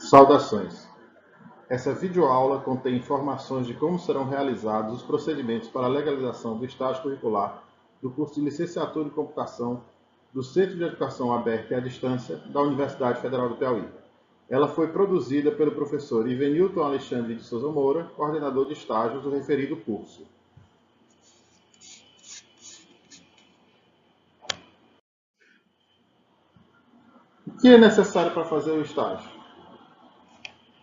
Saudações! Essa videoaula contém informações de como serão realizados os procedimentos para a legalização do estágio curricular do curso de Licenciatura em Computação do Centro de Educação Aberta e à Distância da Universidade Federal do Piauí. Ela foi produzida pelo professor Ivenilton Alexandre de Souza Moura, coordenador de estágios do referido curso. O que é necessário para fazer o estágio?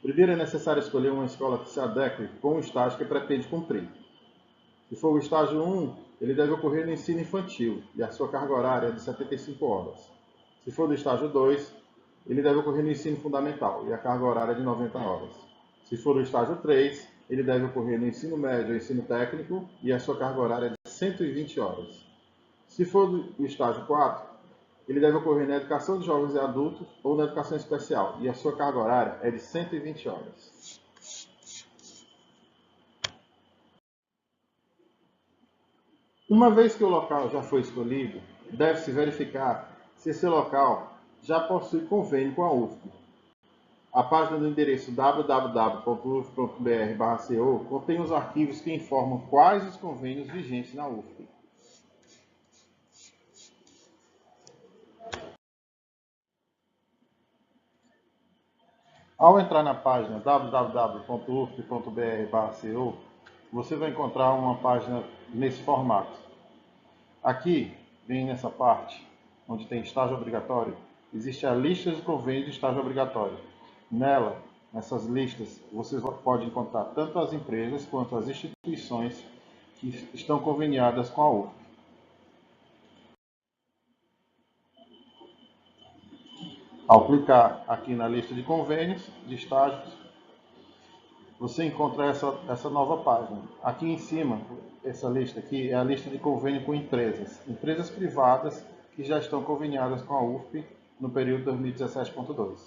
Primeiro é necessário escolher uma escola que se adeque com o estágio que pretende cumprir. Se for o estágio 1, ele deve ocorrer no ensino infantil e a sua carga horária é de 75 horas. Se for do estágio 2, ele deve ocorrer no ensino fundamental e a carga horária é de 90 horas. Se for do estágio 3, ele deve ocorrer no ensino médio ou ensino técnico e a sua carga horária é de 120 horas. Se for do estágio 4, ele deve ocorrer na educação de jovens e adultos ou na educação especial e a sua carga horária é de 120 horas. Uma vez que o local já foi escolhido, deve-se verificar se esse local já possui convênio com a UFP. A página do endereço www.ufp.br/co contém os arquivos que informam quais os convênios vigentes na UFP. Ao entrar na página www.ufp.br/co, você vai encontrar uma página nesse formato. Aqui, bem nessa parte, onde tem estágio obrigatório, existe a lista de convênios de estágio obrigatório. Nela, nessas listas, você pode encontrar tanto as empresas quanto as instituições que estão conveniadas com a UFP. Ao clicar aqui na lista de convênios de estágios, você encontra essa nova página. Aqui em cima, essa lista aqui é a lista de convênio com empresas privadas que já estão conveniadas com a UFP no período 2017.2.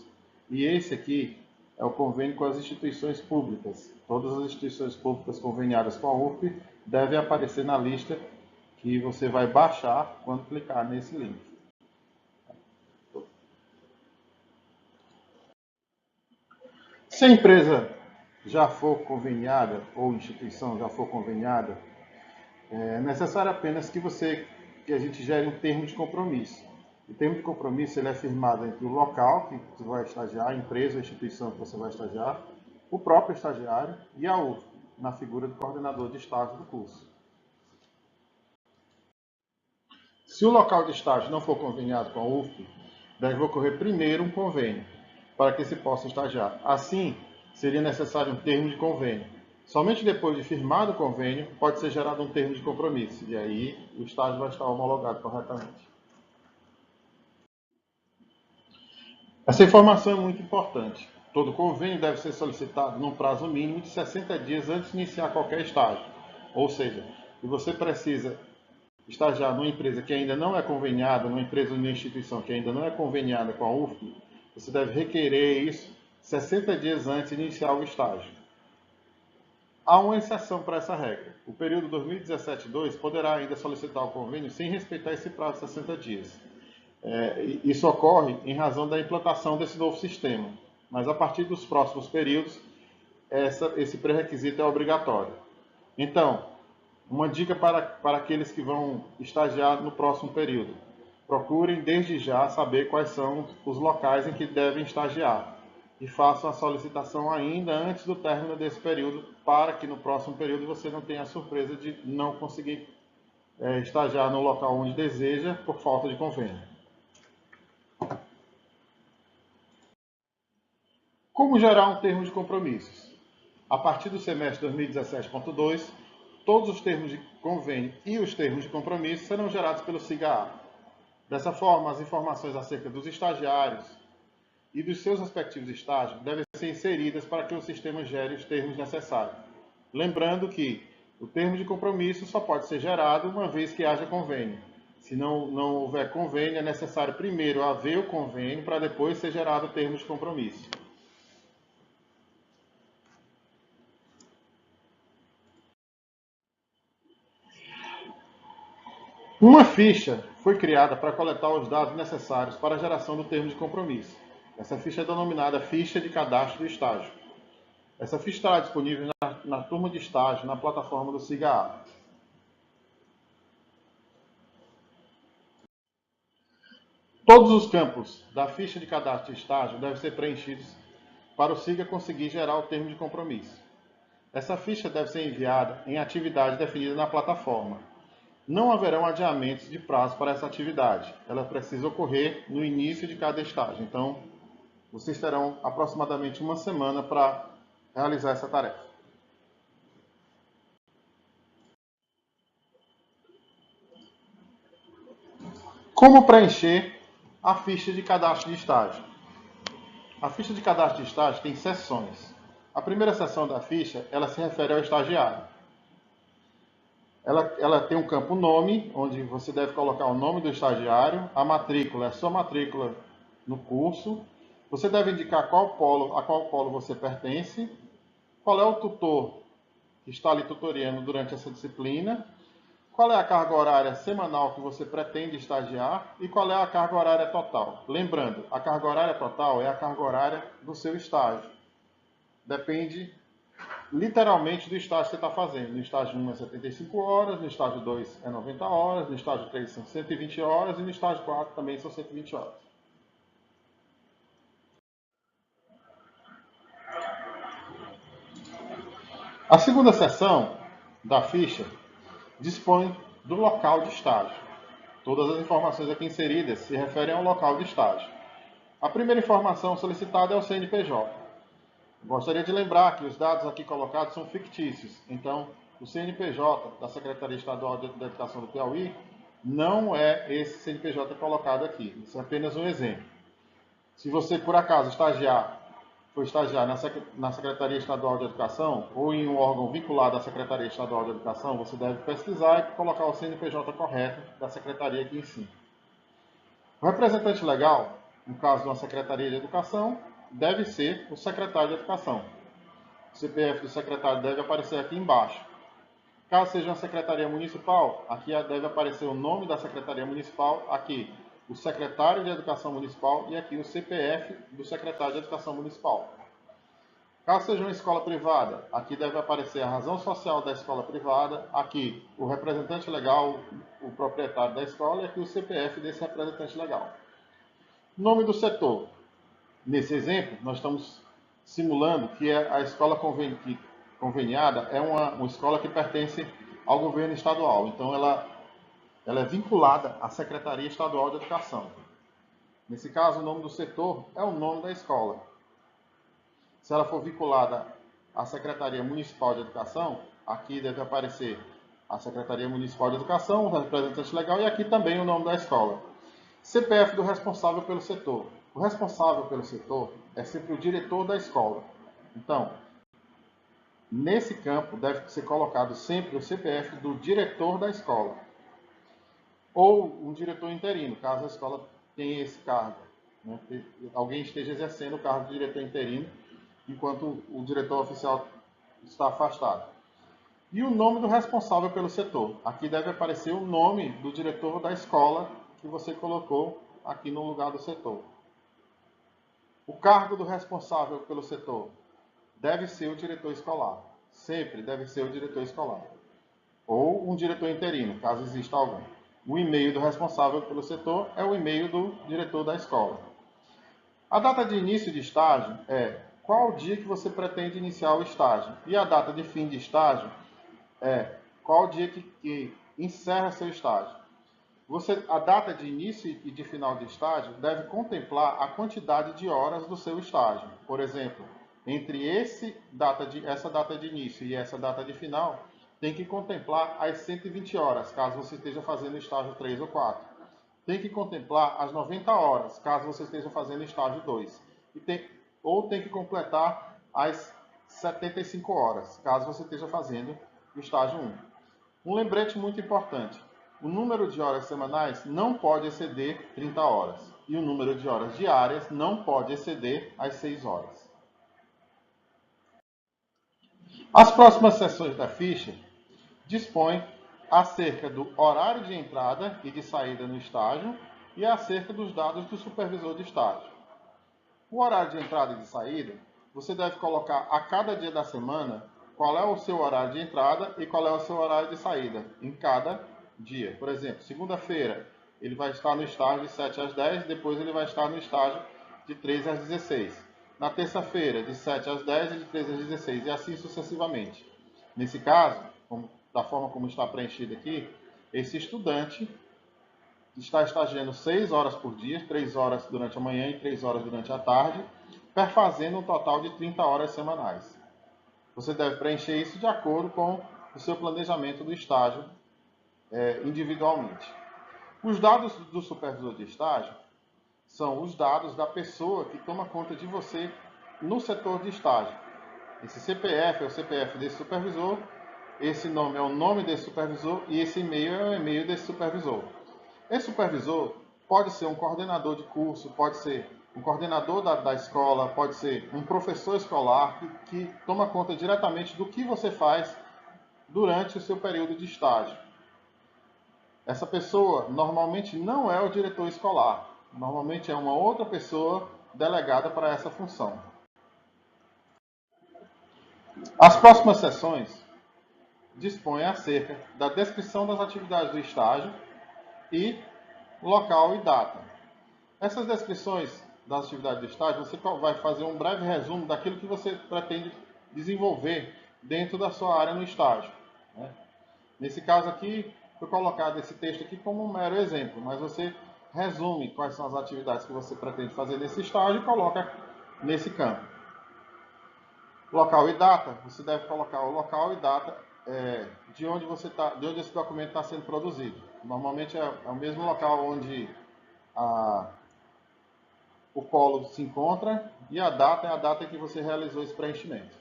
E esse aqui é o convênio com as instituições públicas. Todas as instituições públicas conveniadas com a UFP devem aparecer na lista que você vai baixar quando clicar nesse link. Se a empresa já for conveniada ou instituição já for conveniada, é necessário apenas que a gente gere um termo de compromisso. O termo de compromisso ele é firmado entre o local que você vai estagiar, a empresa ou instituição que você vai estagiar, o próprio estagiário e a UFP, na figura do coordenador de estágio do curso. Se o local de estágio não for conveniado com a UFP, deve ocorrer primeiro um convênio, para que se possa estagiar. Assim, seria necessário um termo de convênio. Somente depois de firmado o convênio, pode ser gerado um termo de compromisso, e aí o estágio vai estar homologado corretamente. Essa informação é muito importante. Todo convênio deve ser solicitado num prazo mínimo de 60 dias antes de iniciar qualquer estágio. Ou seja, se você precisa estagiar numa empresa que ainda não é conveniada, numa empresa ou numa instituição que ainda não é conveniada com a UFP, você deve requerer isso 60 dias antes de iniciar o estágio. Há uma exceção para essa regra. O período 2017-2 poderá ainda solicitar o convênio sem respeitar esse prazo de 60 dias. Isso ocorre em razão da implantação desse novo sistema, mas a partir dos próximos períodos, esse pré-requisito é obrigatório. Então, uma dica para aqueles que vão estagiar no próximo período. Procurem desde já saber quais são os locais em que devem estagiar e façam a solicitação ainda antes do término desse período, para que no próximo período você não tenha a surpresa de não conseguir estagiar no local onde deseja por falta de convênio. Como gerar um termo de compromissos? A partir do semestre 2017.2, todos os termos de convênio e os termos de compromisso serão gerados pelo SIGA-A. Dessa forma, as informações acerca dos estagiários e dos seus respectivos estágios devem ser inseridas para que o sistema gere os termos necessários. Lembrando que o termo de compromisso só pode ser gerado uma vez que haja convênio. Se não houver convênio, é necessário primeiro haver o convênio para depois ser gerado o termo de compromisso. Uma ficha foi criada para coletar os dados necessários para a geração do termo de compromisso. Essa ficha é denominada ficha de cadastro do estágio. Essa ficha estará disponível na turma de estágio na plataforma do SIGA. Todos os campos da ficha de cadastro de estágio devem ser preenchidos para o SIGA conseguir gerar o termo de compromisso. Essa ficha deve ser enviada em atividade definida na plataforma. Não haverão adiamentos de prazo para essa atividade. Ela precisa ocorrer no início de cada estágio. Então, vocês terão aproximadamente uma semana para realizar essa tarefa. Como preencher a ficha de cadastro de estágio? A ficha de cadastro de estágio tem seções. A primeira seção da ficha, ela se refere ao estagiário. Ela tem um campo nome, onde você deve colocar o nome do estagiário, a matrícula, a sua matrícula no curso. Você deve indicar a qual polo você pertence, qual é o tutor que está ali tutoriando durante essa disciplina, qual é a carga horária semanal que você pretende estagiar e qual é a carga horária total. Lembrando, a carga horária total é a carga horária do seu estágio. Depende literalmente do estágio que você está fazendo. No estágio 1 é 75 horas, no estágio 2 é 90 horas, no estágio 3 são 120 horas e no estágio 4 também são 120 horas. A segunda seção da ficha dispõe do local de estágio. Todas as informações aqui inseridas se referem ao local de estágio. A primeira informação solicitada é o CNPJ. Gostaria de lembrar que os dados aqui colocados são fictícios. Então, o CNPJ da Secretaria Estadual de Educação do Piauí não é esse CNPJ colocado aqui. Isso é apenas um exemplo. Se você, por acaso, for estagiar na Secretaria Estadual de Educação ou em um órgão vinculado à Secretaria Estadual de Educação, você deve pesquisar e colocar o CNPJ correto da secretaria que ensina. O representante legal, no caso de uma Secretaria de Educação, deve ser o secretário de Educação. O CPF do secretário deve aparecer aqui embaixo. Caso seja uma secretaria municipal, aqui deve aparecer o nome da secretaria municipal, aqui o secretário de Educação Municipal e aqui o CPF do secretário de Educação Municipal. Caso seja uma escola privada, aqui deve aparecer a razão social da escola privada, aqui o representante legal, o proprietário da escola e aqui o CPF desse representante legal. Nome do setor. Nesse exemplo, nós estamos simulando que a escola conveniada é uma escola que pertence ao governo estadual. Então, ela é vinculada à Secretaria Estadual de Educação. Nesse caso, o nome do setor é o nome da escola. Se ela for vinculada à Secretaria Municipal de Educação, aqui deve aparecer a Secretaria Municipal de Educação, o representante legal e aqui também o nome da escola. CPF do responsável pelo setor. O responsável pelo setor é sempre o diretor da escola. Então, nesse campo deve ser colocado sempre o CPF do diretor da escola. Ou um diretor interino, caso a escola tenha esse cargo. Né? Alguém esteja exercendo o cargo de diretor interino, enquanto o diretor oficial está afastado. E o nome do responsável pelo setor. Aqui deve aparecer o nome do diretor da escola que você colocou aqui no lugar do setor. O cargo do responsável pelo setor deve ser o diretor escolar. Sempre deve ser o diretor escolar. Ou um diretor interino, caso exista algum. O e-mail do responsável pelo setor é o e-mail do diretor da escola. A data de início de estágio é qual o dia que você pretende iniciar o estágio. E a data de fim de estágio é qual o dia que encerra seu estágio. A data de início e de final de estágio deve contemplar a quantidade de horas do seu estágio. Por exemplo, entre essa data de início e essa data de final, tem que contemplar as 120 horas, caso você esteja fazendo estágio 3 ou 4. Tem que contemplar as 90 horas, caso você esteja fazendo estágio 2. Ou tem que completar as 75 horas, caso você esteja fazendo o estágio 1. Um lembrete muito importante. O número de horas semanais não pode exceder 30 horas. E o número de horas diárias não pode exceder as 6 horas. As próximas seções da ficha dispõem acerca do horário de entrada e de saída no estágio e acerca dos dados do supervisor de estágio. O horário de entrada e de saída, você deve colocar a cada dia da semana qual é o seu horário de entrada e qual é o seu horário de saída em cada dia. Por exemplo, segunda-feira ele vai estar no estágio de 7 às 10, depois ele vai estar no estágio de 13 às 16. Na terça-feira, de 7 às 10 e de 13 às 16, e assim sucessivamente. Nesse caso, da forma como está preenchido aqui, esse estudante está estagiando 6 horas por dia, 3 horas durante a manhã e 3 horas durante a tarde, perfazendo um total de 30 horas semanais. Você deve preencher isso de acordo com o seu planejamento do estágio individualmente. Os dados do supervisor de estágio são os dados da pessoa que toma conta de você no setor de estágio. Esse CPF é o CPF desse supervisor, esse nome é o nome desse supervisor e esse e-mail é o e-mail desse supervisor. Esse supervisor pode ser um coordenador de curso, pode ser um coordenador da escola, pode ser um professor escolar que toma conta diretamente do que você faz durante o seu período de estágio. Essa pessoa normalmente não é o diretor escolar, normalmente é uma outra pessoa delegada para essa função. As próximas sessões dispõem acerca da descrição das atividades do estágio e local e data. Essas descrições das atividades do estágio, você vai fazer um breve resumo daquilo que você pretende desenvolver dentro da sua área no estágio. Nesse caso aqui, foi colocado esse texto aqui como um mero exemplo, mas você resume quais são as atividades que você pretende fazer nesse estágio e coloca nesse campo. Local e data, você deve colocar o local e data de onde esse documento está sendo produzido. Normalmente é o mesmo local onde o polo se encontra e a data é a data em que você realizou esse preenchimento.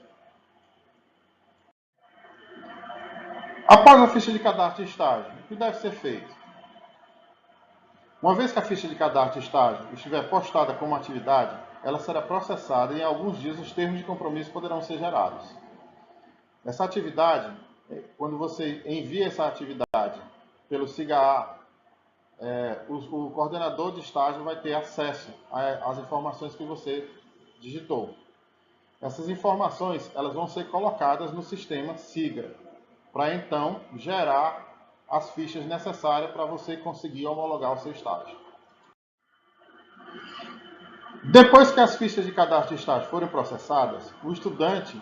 Após a ficha de cadastro de estágio, o que deve ser feito? Uma vez que a ficha de cadastro de estágio estiver postada como atividade, ela será processada e em alguns dias os termos de compromisso poderão ser gerados. Essa atividade, quando você envia essa atividade pelo SIGA-A, o coordenador de estágio vai ter acesso às informações que você digitou. Essas informações elas vão ser colocadas no sistema SIGA, para então gerar as fichas necessárias para você conseguir homologar o seu estágio. Depois que as fichas de cadastro de estágio forem processadas, o estudante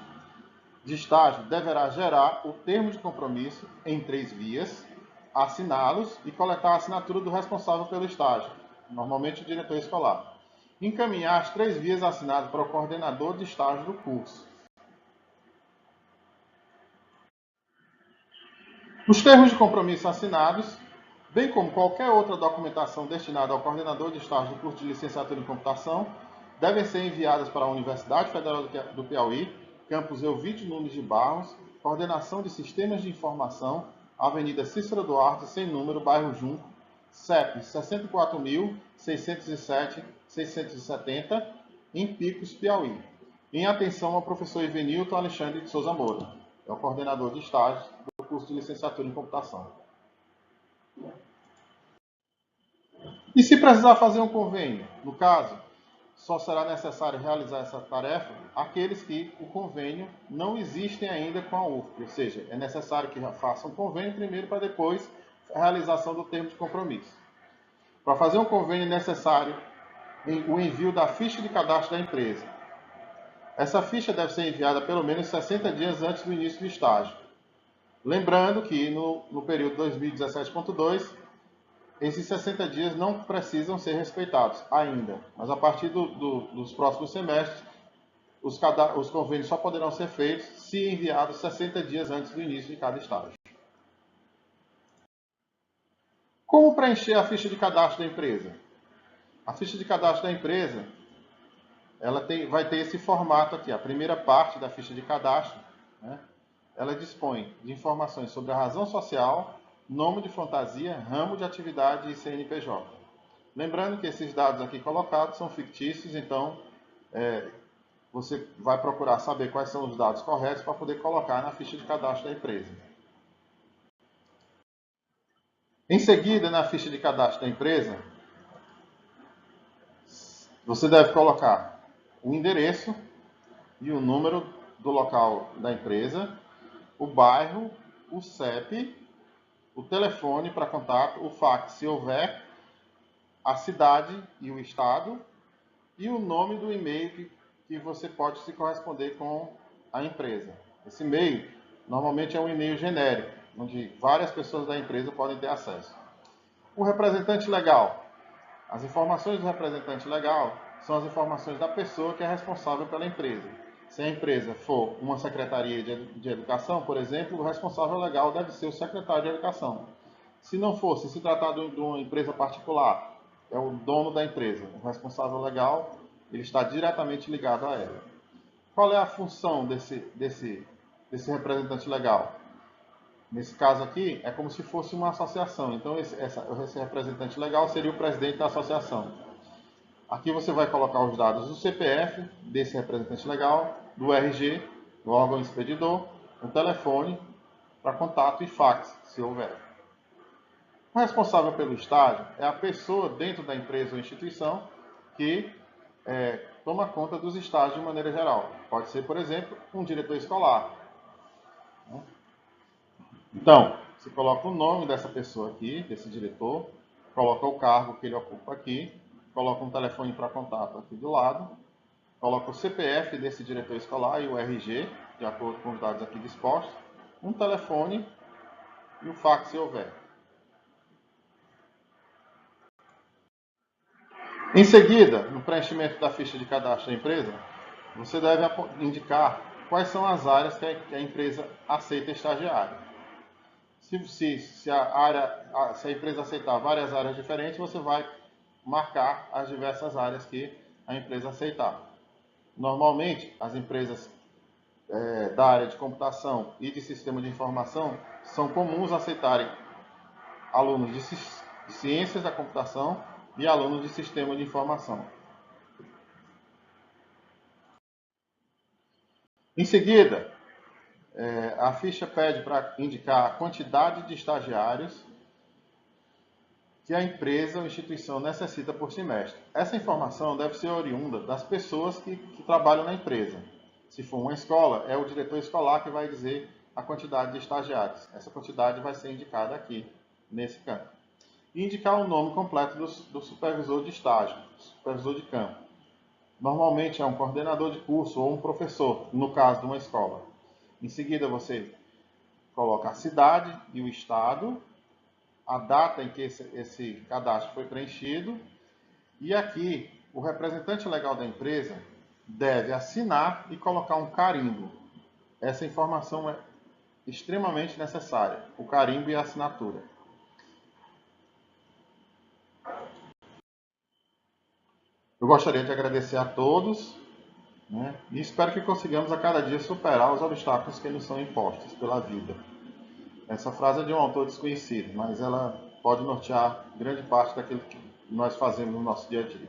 de estágio deverá gerar o termo de compromisso em 3 vias, assiná-los e coletar a assinatura do responsável pelo estágio, normalmente o diretor escolar. Encaminhar as 3 vias assinadas para o coordenador de estágio do curso. Os termos de compromisso assinados, bem como qualquer outra documentação destinada ao coordenador de estágio do curso de licenciatura em computação, devem ser enviadas para a Universidade Federal do Piauí, campus Elvídio Nunes de Barros, coordenação de sistemas de informação, Avenida Cícero Duarte, sem número, bairro Junco, CEP 64.607.670, em Picos, Piauí. Em atenção ao professor Ivenilton Alexandre de Souza Moura, é o coordenador de estágio do curso de licenciatura em computação. E se precisar fazer um convênio? No caso, só será necessário realizar essa tarefa aqueles que o convênio não existem ainda com a UFP, ou seja, é necessário que façam um convênio primeiro para depois a realização do termo de compromisso. Para fazer um convênio é necessário o envio da ficha de cadastro da empresa. Essa ficha deve ser enviada pelo menos 60 dias antes do início do estágio. Lembrando que no período 2017.2, esses 60 dias não precisam ser respeitados ainda, mas a partir dos próximos semestres, os convênios só poderão ser feitos se enviados 60 dias antes do início de cada estágio. Como preencher a ficha de cadastro da empresa? A ficha de cadastro da empresa vai ter esse formato aqui, a primeira parte da ficha de cadastro, né? Ela dispõe de informações sobre a razão social, nome de fantasia, ramo de atividade e CNPJ. Lembrando que esses dados aqui colocados são fictícios, então você vai procurar saber quais são os dados corretos para poder colocar na ficha de cadastro da empresa. Em seguida, na ficha de cadastro da empresa, você deve colocar o endereço e o número do local da empresa, o bairro, o CEP, o telefone para contato, o fax, se houver, a cidade e o estado, e o nome do e-mail que você pode se corresponder com a empresa. Esse e-mail normalmente é um e-mail genérico, onde várias pessoas da empresa podem ter acesso. O representante legal. As informações do representante legal são as informações da pessoa que é responsável pela empresa. Se a empresa for uma secretaria de educação, por exemplo, o responsável legal deve ser o secretário de educação. Se não for, se tratar de uma empresa particular, é o dono da empresa. O responsável legal, ele está diretamente ligado a ela. Qual é a função desse representante legal? Nesse caso aqui, é como se fosse uma associação. Então, esse representante legal seria o presidente da associação. Aqui você vai colocar os dados do CPF, desse representante legal, do RG, do órgão expedidor, o telefone para contato e fax, se houver. O responsável pelo estágio é a pessoa dentro da empresa ou instituição que toma conta dos estágios de maneira geral. Pode ser, por exemplo, um diretor escolar. Então, você coloca o nome dessa pessoa aqui, desse diretor, coloca o cargo que ele ocupa aqui, coloca um telefone para contato aqui do lado, coloca o CPF desse diretor escolar e o RG, de acordo com os dados aqui dispostos, um telefone e o fax se houver. Em seguida, no preenchimento da ficha de cadastro da empresa, você deve indicar quais são as áreas que a empresa aceita estagiário. Se a empresa aceitar várias áreas diferentes, você vai marcar as diversas áreas que a empresa aceitar. Normalmente, as empresas da área de computação e de sistema de informação são comuns aceitarem alunos de ciências da computação e alunos de sistema de informação. Em seguida, a ficha pede para indicar a quantidade de estagiários que a empresa ou instituição necessita por semestre. Essa informação deve ser oriunda das pessoas que trabalham na empresa. Se for uma escola, é o diretor escolar que vai dizer a quantidade de estagiários. Essa quantidade vai ser indicada aqui, nesse campo. E indicar o nome completo do supervisor de estágio, supervisor de campo. Normalmente é um coordenador de curso ou um professor, no caso de uma escola. Em seguida, você coloca a cidade e o estado, a data em que esse cadastro foi preenchido, e aqui o representante legal da empresa deve assinar e colocar um carimbo. Essa informação é extremamente necessária, o carimbo e a assinatura. Eu gostaria de agradecer a todos, né, e espero que consigamos a cada dia superar os obstáculos que nos são impostos pela vida. Essa frase é de um autor desconhecido, mas ela pode nortear grande parte daquilo que nós fazemos no nosso dia a dia.